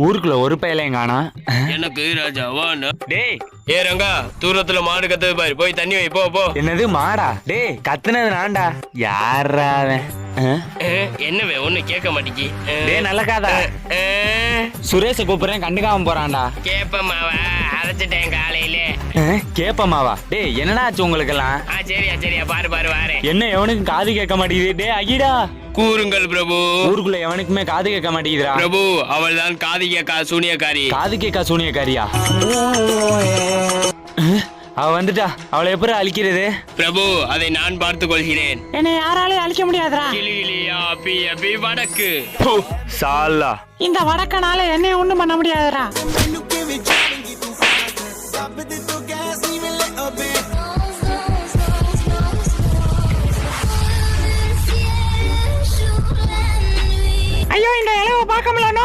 ஊருக்குள்ள ஒரு பையலையும் காணா. எனக்கு ராஜாவா டேய் ஏ ரங்கா, தூரத்துல மாடு கத்துது பாரு, போய் தண்ணி வை, போ போ. என்னது மாடா? டேய் கத்துனது நான்டா. யாரா அவன்? என்னவே ஒண்ணு கேட்க மாட்டேங்கி. டேய் நல்ல காதா. சுரேஷ கூப்பிடுறேன், கண்டுக்காம போறான்டா. கேப்பமாவா அரைச்சிட்டேன் காலையில. கேப்பமாவா? டேய் என்னடா ஆச்சு உங்களுக்கு எல்லாம்? சரியா சரியா, பாரு பாரு வாரேன். என்ன எவனுக்கும் காது கேட்க மாட்டேங்குது? டேய் அகிடா கூறுங்கள் பிரபு. ஊருக்குள்ள எவனுக்குமே காது கேட்க மாட்டேங்குதுடா. பிரபு, அவள் தான் காது கேட்கா சூனியக்காரி. காது கேட்கா சூனியக்காரியா? அவ வந்துட்டா, அவளை எப்படி அழிக்கிறது? பிரபு, அதை நான் பார்த்துக் கொள்கிறேன். என்னை யாராலையும் அழிக்க முடியாதுடா. கிளிகிளியா பி அபி வடக்கு. சாலா, இந்த வடக்கனால என்னைய ஒண்ணும் பண்ண முடியாதுடா. ஐயோ, இந்த இளவ பார்க்க முடியல.